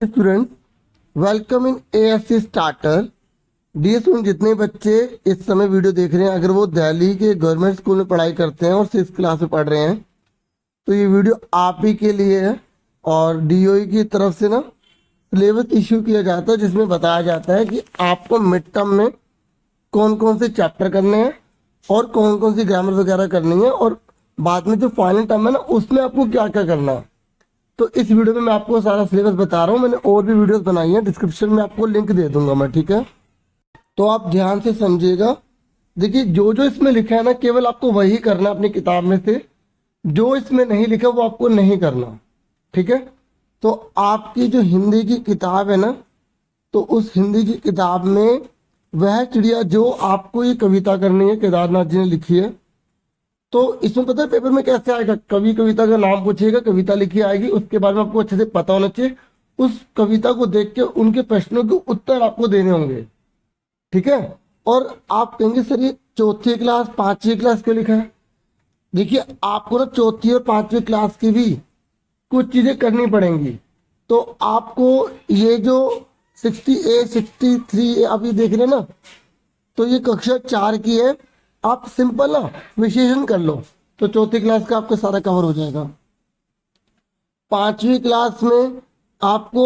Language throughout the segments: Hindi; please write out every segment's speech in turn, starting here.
Student, welcome in ASC starter. Dear student, जितने बच्चे इस समय वीडियो देख रहे हैं, अगर वो दिल्ली के गवर्नमेंट स्कूल में पढ़ाई करते हैं और 6th क्लास में पढ़ रहे हैं, तो ये वीडियो आप ही के लिए है। और डीओई की तरफ से ना सिलेबस इश्यू किया जाता है, जिसमें बताया जाता है कि आपको मिड टर्म में कौन कौन से चैप्टर करने हैं और कौन कौन सी ग्रामर वगैरह करनी है, और बाद में जो फाइनल टर्म है ना, उसमें आपको क्या क्या करना है। तो इस वीडियो में मैं आपको सारा सिलेबस बता रहा हूँ। मैंने और भी वीडियोस बनाई हैं, डिस्क्रिप्शन में आपको लिंक दे दूंगा मैं, ठीक है। तो आप ध्यान से समझिएगा। देखिए, जो जो इसमें लिखा है ना, केवल आपको वही करना है अपनी किताब में से। जो इसमें नहीं लिखा वो आपको नहीं करना, ठीक है। तो आपकी जो हिंदी की किताब है ना, तो उस हिंदी की किताब में वह चिड़िया, जो आपको ये कविता करनी है, केदारनाथ जी ने लिखी है। तो इसमें पता है पेपर में कैसे आएगा, कवि कविता का नाम पूछेगा, कविता लिखी आएगी, उसके बाद में आपको अच्छे से पता होना चाहिए। उस कविता को देख के उनके प्रश्नों के उत्तर आपको देने होंगे, ठीक है। और आप कहेंगे सर ये चौथी क्लास पांचवी क्लास क्यों लिखा है। देखिए, आपको ना चौथी और पांचवी क्लास की भी कुछ चीजें करनी पड़ेंगी। तो आपको ये जो 60A 63 आप ये देख रहे हैं ना, तो ये कक्षा 4 की है। आप सिंपल ना विशेषण कर लो, तो चौथी क्लास का आपका सारा कवर हो जाएगा। पांचवी क्लास में आपको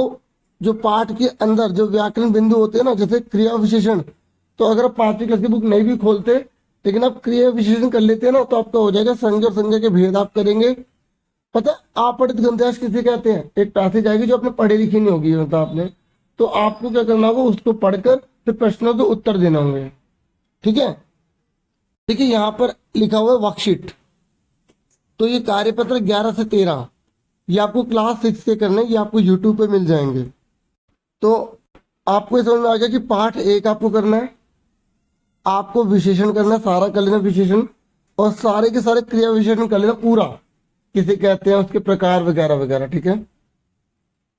जो पाठ के अंदर जो व्याकरण बिंदु होते हैं ना, जैसे क्रिया विशेषण, तो अगर आप पांचवी क्लास की बुक नहीं भी खोलते, लेकिन आप क्रिया विशेषण कर लेते हैं ना, तो आपका हो जाएगा। संज्ञा और संज्ञा के भेद आप करेंगे। पता है आपठित गंध्याश किसे कहते हैं। एक पैसेज आएगी जो आपने पढ़ी लिखी नहीं होगी, मतलब आपने, तो आपको क्या करना होगा, उसको पढ़कर फिर प्रश्नों के उत्तर देना होंगे, ठीक है। देखिए, यहाँ पर लिखा हुआ है वर्कशीट। तो ये कार्यपत्र 11 से 13 ये आपको क्लास 6 के करने, ये आपको यूट्यूब पे मिल जाएंगे। तो आपको समझ में आ गया कि पाठ 1 आपको करना है, आपको विशेषण करना है, सारा कर लेना विशेषण, और सारे के सारे क्रिया विशेषण कर लेना पूरा, किसे कहते हैं, उसके प्रकार वगैरह वगैरह, ठीक है।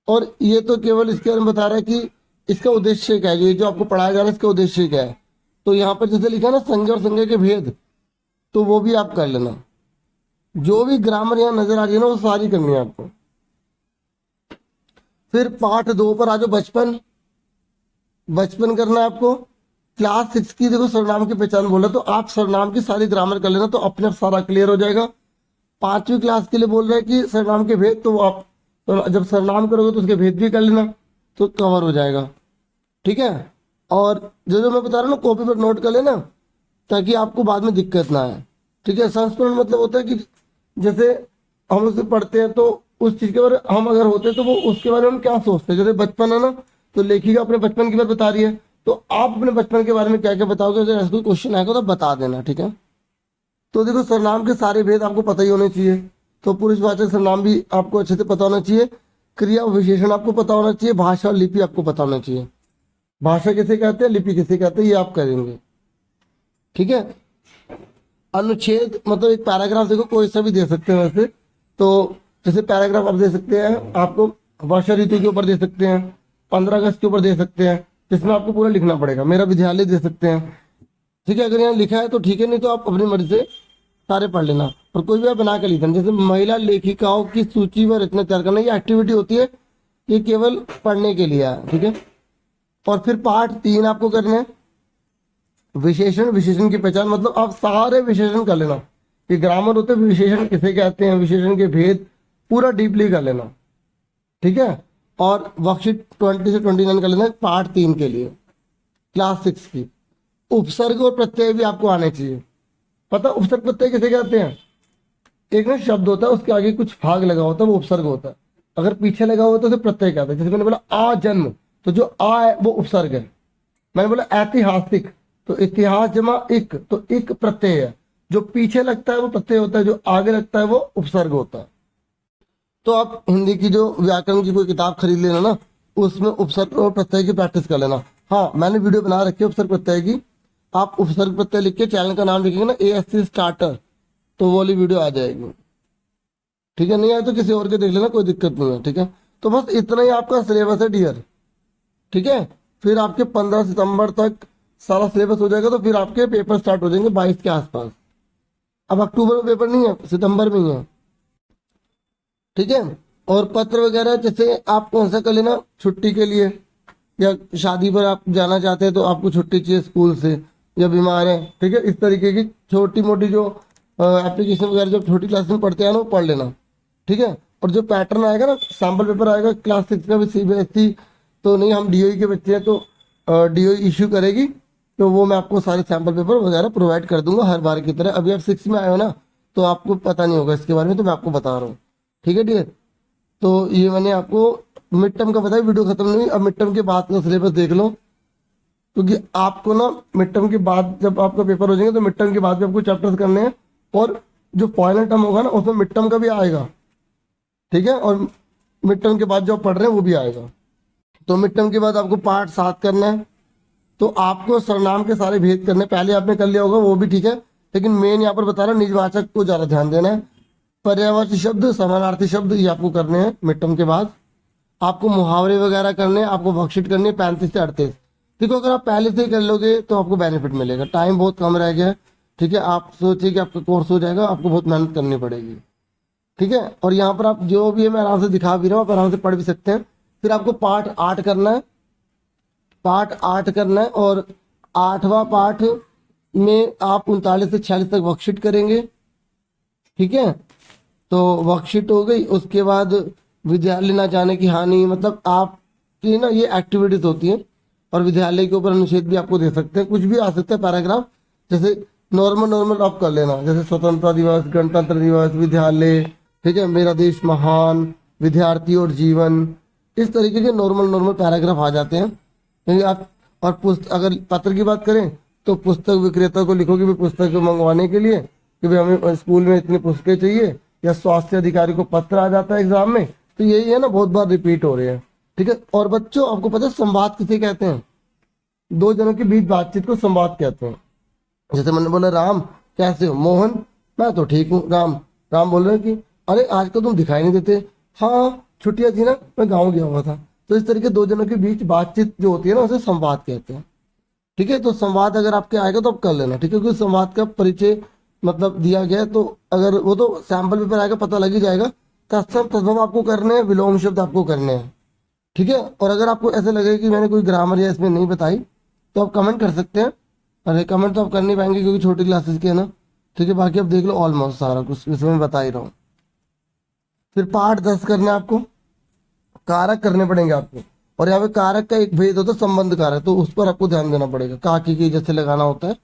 और ये तो केवल इसके बारे में बता रहा है कि इसका उद्देश्य क्या है, ये जो आपको पढ़ाया जा रहा है इसका उद्देश्य क्या है। तो यहाँ पर जैसे लिखा है ना, संज्ञा और संज्ञा के भेद, तो वो भी आप कर लेना। जो भी ग्रामर यहाँ नजर आ रही है ना, वो सारी करनी है आपको। फिर पाठ 2 पर आ जाओ, बचपन। बचपन करना है आपको। क्लास 6 की देखो सर्वनाम की पहचान बोला, तो आप सर्वनाम की सारी ग्रामर कर लेना, तो अपने आप सारा क्लियर हो जाएगा। पांचवी क्लास के लिए बोल रहे हैं कि सर्वनाम के भेद, तो आप जब सर्वनाम करोगे तो उसके भेद भी कर लेना, तो कवर हो जाएगा, ठीक है। और जो जो मैं बता रहा हूँ ना, कॉपी पर नोट कर लेना, ताकि आपको बाद में दिक्कत ना आए, ठीक है। संस्मरण मतलब होता है कि जैसे हम उसे पढ़ते हैं, तो उस चीज के बारे में हम अगर होते हैं, तो वो उसके बारे में हम क्या सोचते हैं। जैसे बचपन है ना, तो लेखिका अपने बचपन की बात बता रही है, तो आप अपने बचपन के बारे में क्या क्या बताओगे। अगर ऐसा कोई क्वेश्चन आएगा तो बता देना, ठीक है। तो देखो, सर्वनाम के सारे भेद आपको पता ही होने चाहिए। तो पुरुषवाचक सर्वनाम भी आपको अच्छे से पता होना चाहिए। क्रिया और विशेषण आपको पता होना चाहिए। भाषा और लिपि आपको पता होना चाहिए। भाषा किसे कहते हैं, लिपि किसे कहते हैं, ये आप करेंगे, ठीक है। अनुच्छेद मतलब एक पैराग्राफ, देखो कोई सा भी दे सकते हैं वैसे। तो जैसे पैराग्राफ आप दे सकते हैं, आपको वर्षा ऋतु के ऊपर दे सकते हैं, 15 अगस्त के ऊपर दे सकते हैं, जिसमें आपको पूरा लिखना पड़ेगा। मेरा विद्यालय दे सकते हैं, ठीक है। अगर यहाँ लिखा है तो ठीक है, नहीं तो आप अपनी मर्जी से सारे पढ़ लेना। और कोई भी आप बना कर लिखना, जैसे महिला लेखिकाओं की सूची व रचना तैयार करना, ये एक्टिविटी होती है, ये केवल पढ़ने के लिए है, ठीक है। और फिर पाठ 3 आपको करना है, विशेषण। विशेषण की पहचान मतलब आप सारे विशेषण कर लेना। ये ग्रामर होते हैं, विशेषण किसे कहते हैं, विशेषण के भेद पूरा डीपली कर लेना, ठीक है। और वर्कशीट 20 से 29 कर लेना पार्ट 3 के लिए, क्लास 6 की। उपसर्ग और प्रत्यय भी आपको आने चाहिए। पता उपसर्ग प्रत्यय किसे कहते हैं। एक ना शब्द होता है, उसके आगे कुछ भाग लगा होता है, वो उपसर्ग होता है। अगर पीछे लगा हुआ तो उसे प्रत्यय कहते हैं। जैसे मैंने बोला आ जन्म, तो जो आ है वो उपसर्ग है। मैंने बोला ऐतिहासिक, तो इतिहास जमा इक, तो इक प्रत्यय है। जो पीछे लगता है वो प्रत्यय होता है, जो आगे लगता है वो उपसर्ग होता है। तो आप हिंदी की जो व्याकरण की कोई किताब खरीद लेना ना, उसमें उपसर्ग और प्रत्यय की प्रैक्टिस कर लेना। हाँ, मैंने वीडियो बना रखी है उपसर्ग प्रत्यय की। आप उपसर्ग प्रत्यय लिख के चैनल का नाम लिखेंगे ना, एएससी स्टार्टर, तो वो वाली वीडियो आ जाएगी, ठीक है। नहीं आए तो किसी और के देख लेना, कोई दिक्कत नहीं है, ठीक है। तो बस इतना ही आपका सिलेबस है डियर, ठीक है। फिर आपके 15 सितंबर तक सारा सिलेबस हो जाएगा, तो फिर आपके पेपर स्टार्ट हो जाएंगे 22 के आसपास। अब अक्टूबर में पेपर नहीं है, सितंबर में ही है, ठीक है। और पत्र वगैरह जैसे आप कौन सा कर लेना, छुट्टी के लिए या शादी पर आप जाना चाहते हैं तो आपको छुट्टी चाहिए स्कूल से, या बीमार है, ठीक है, इस तरीके की छोटी मोटी जो एप्लीकेशन वगैरह जब छोटी क्लास में पढ़ते हैं ना वो पढ़ लेना, ठीक है। और जो पैटर्न आएगा ना, सैम्पल पेपर आएगा क्लास 6 का भी, CBSE तो नहीं, हम DOE के बच्चे हैं तो DOE इश्यू करेगी, तो वो मैं आपको सारे सैम्पल पेपर वगैरह प्रोवाइड कर दूंगा हर बार की तरह। अभी आप 6 में आए हो ना, तो आपको पता नहीं होगा इसके बारे में, तो मैं आपको बता रहा हूँ, ठीक है डियर। तो ये मैंने आपको मिड टर्म का बताया, वीडियो खत्म नहीं हुई, अब मिड टर्म के बाद का सिलेबस देख लो, क्योंकि आपको ना मिड टर्म के बाद जब आपका पेपर हो जाएंगे तो मिड टर्म के बाद भी आपको चैप्टर्स करने हैं, और जो फाइनल टर्म होगा ना उसमें मिड टर्म का भी आएगा, ठीक है, और मिड टर्म के बाद जो आप पढ़ रहे हैं वो भी आएगा। तो मिड टर्म के बाद आपको पार्ट 7 करना है, तो आपको सर्वनाम के सारे भेद करने, पहले आपने कर लिया होगा वो भी ठीक है, लेकिन मेन यहाँ पर बता रहा हूँ निजवाचक को ज़्यादा ध्यान देना है। पर्यायवाची शब्द, समानार्थी शब्द ये आपको करने हैं मिड टर्म के बाद। आपको मुहावरे वगैरह करने हैं, आपको वर्कशीट करनी है 35 से 38। देखो अगर आप पहले से ही कर लोगे तो आपको बेनिफिट मिलेगा, टाइम बहुत कम रह गया है, ठीक है। आप सोचिए कि आपका कोर्स हो जाएगा, आपको बहुत मेहनत करनी पड़ेगी, ठीक है। और यहाँ पर आप जो भी है मैं आराम से दिखा भी रहा हूँ, आप आराम से पढ़ भी सकते हैं। फिर आपको पार्ट 8 करना है, पार्ट 8 करना है, और 8वां पार्ट में आप 39 से 46 तक वर्कशीट करेंगे, ठीक है। तो वर्कशीट हो गई, उसके बाद विद्यालय ना जाने की हानि, मतलब आपकी ना ये एक्टिविटीज होती हैं, और विद्यालय के ऊपर अनुच्छेद भी आपको दे सकते हैं, कुछ भी आ सकता है पैराग्राफ, जैसे नॉर्मल नॉर्मल आप कर लेना, जैसे स्वतंत्रता दिवस, गणतंत्र दिवस, विद्यालय, ठीक है, मेरा देश महान, विद्यार्थी और जीवन, इस तरीके के नॉर्मल नॉर्मल पैराग्राफ आ जाते हैं। क्योंकि आप और पुस्तक, अगर पत्र की बात करें तो पुस्तक विक्रेता को लिखो कि भाई पुस्तक मंगवाने के लिए कि भाई हमें स्कूल में इतनी पुस्तकें चाहिए, या स्वास्थ्य अधिकारी को पत्र आ जाता है एग्जाम में, तो यही है ना, बहुत बार रिपीट हो रहे हैं, ठीक है। और बच्चों आपको पता है संवाद किसे कहते हैं? दो जनों के बीच बातचीत को संवाद कहते हैं। जैसे मैंने बोला राम कैसे हो, मोहन मैं तो ठीक हूँ, राम राम बोल रहे हैं कि अरे आज तो तुम दिखाई नहीं देते, हाँ छुट्टियां थी ना मैं गाँव गया हुआ था। तो इस तरीके दो जनों के बीच बातचीत जो होती है ना उसे संवाद कहते हैं, ठीक है। तो संवाद अगर आपके आएगा तो आप कर लेना, ठीक है, क्योंकि संवाद का परिचय मतलब दिया गया है, तो अगर वो तो सैंपल पेपर आएगा पता लग ही जाएगा। तत्सम तद्भव आपको करने हैं, विलोम शब्द आपको करने हैं, ठीक है। और अगर आपको ऐसे लगे कि मैंने कोई ग्रामर या इसमें नहीं बताई तो आप कमेंट कर सकते हैं, अरे कमेंट तो आप कर नहीं पाएंगे क्योंकि छोटी क्लासेस के है ना, ठीक है। बाकी आप देख लो ऑलमोस्ट सारा कुछ इसमें मैं बता ही रहा हूँ। फिर पार्ट 10 करना है आपको, कारक करने पड़ेंगे आपको, और यहाँ पे कारक का एक भेद होता है संबंध कारक, तो उस पर आपको ध्यान देना पड़ेगा, काकी की जैसे लगाना होता है।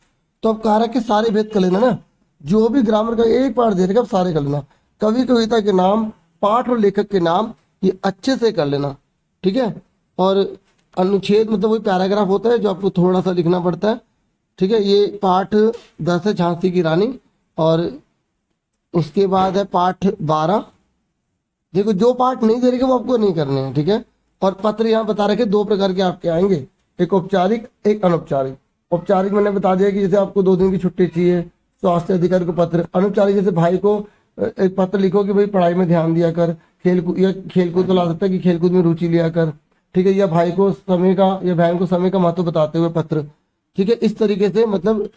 तो अब कारक के सारे भेद कर लेना ना, जो भी ग्रामर का एक पार्ट दे रखेगा आप सारे कर लेना। कवि कविता के नाम, पाठ और लेखक के नाम ये अच्छे से कर लेना, ठीक है। और अनुच्छेद मतलब वही पैराग्राफ होता है जो आपको थोड़ा सा लिखना पड़ता है, ठीक है। ये पाठ 10 है झांसी की रानी, और उसके बाद है पाठ 12। देखो जो पार्ट नहीं दे रखे वो आपको नहीं करने हैं, ठीक है। और पत्र यहाँ बता रखे 2 प्रकार के आपके आएंगे, एक औपचारिक एक अनौपचारिक। औपचारिक मैंने बता दिया कि जैसे आपको 2 दिन की छुट्टी चाहिए, स्वास्थ्य अधिकारी को पत्र। अनौपचारिक जैसे भाई को एक पत्र लिखो कि भाई पढ़ाई में ध्यान दिया कर, खेलकूद, या खेलकूद तो ला सकता है कि खेलकूद में रुचि लिया कर, ठीक है, या भाई को समय का या बहन को समय का महत्व बताते हुए पत्र, ठीक है। इस तरीके से मतलब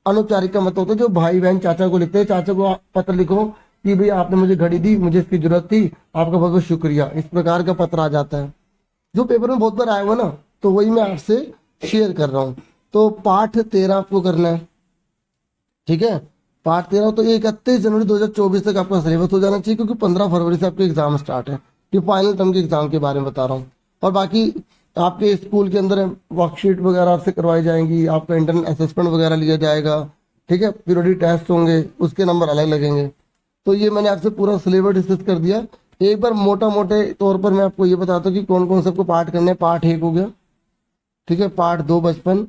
अनौपचारिक का मतलब होता है जो भाई बहन चाचा को लिखते हैं, चाचा को आप पत्र लिखो कि भाई आपने मुझे घड़ी दी, मुझे इसकी जरूरत थी, आपका बहुत बहुत शुक्रिया, इस प्रकार का पत्र आ जाता है जो पेपर में बहुत बार आया हुआ ना, तो वही मैं आपसे शेयर कर रहा हूँ। तो पाठ 13 आपको करना है, ठीक है। पाठ 13 तो 31 जनवरी 2024 तक आपका सिलेबस हो जाना चाहिए, क्योंकि 15 फरवरी से आपके एग्जाम स्टार्ट है। ये फाइनल टर्म के एग्जाम के बारे में बता रहा हूँ। और बाकी आपके स्कूल के अंदर वर्कशीट वगैरह आपसे करवाई जाएंगी, आपका इंटरनल असेसमेंट वगैरह लिया जाएगा, ठीक है। पीरियोडिक टेस्ट होंगे, उसके नंबर अलग लगेंगे। तो ये मैंने आपसे पूरा सिलेबस डिस्कस कर दिया। एक बार मोटा मोटे तौर पर मैं आपको ये बताता हूँ कि कौन कौन सबको पाठ करने हैं। पाठ 1 हो गया, ठीक है, पाठ 2 बचपन,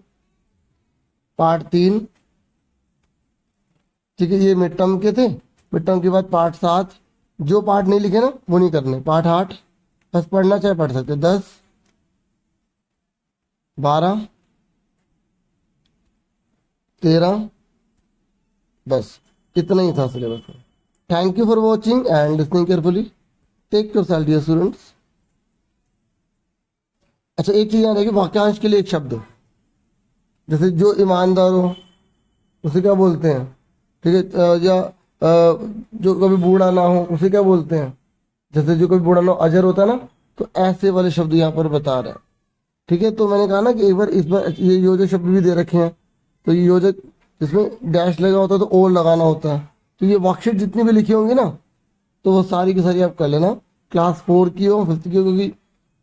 पाठ 3, ठीक है, ये मिड टर्म के थे। मिड टर्म के बाद पाठ 7, जो पाठ नहीं लिखे ना वो नहीं करने। पाठ 8 बस पढ़ना चाहे पढ़ सकते। 10, 12, 13, बस इतना ही था सिलेबस में। Thank you for watching and listening carefully. Take yourself dear students. अच्छा एक चीज याद रखिए, वाक्यांश के लिए एक शब्द, जैसे जो ईमानदार हो उसे क्या बोलते हैं, ठीक है, या जो कभी बूढ़ा ना हो उसे क्या बोलते हैं, जैसे जो कोई बूढ़ा नाम अजर होता है ना, तो ऐसे वाले शब्द यहाँ पर बता रहे हैं। ठीक है, तो मैंने कहा ना कि एक बार इस बार ये योजक शब्द भी दे रखे हैं, तो ये योजक जिसमें डैश लगा होता है तो और लगाना होता है। तो ये वर्कशीट जितनी भी लिखी होंगी ना, तो वो सारी की सारी आप कर लेना, क्लास 4 की हो 5th की हो, क्योंकि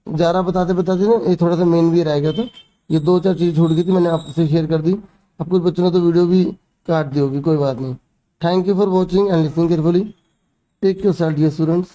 ज़्यादा बताते बताते ना ये थोड़ा सा मेन भी रह गया था। ये 2-4 चीज़ छूट गई थी, मैंने आपसे शेयर कर दी। अब कुछ बच्चों ने तो वीडियो भी काट दी होगी, कोई बात नहीं। Thank you for watching and listening carefully. Take yourself dear students.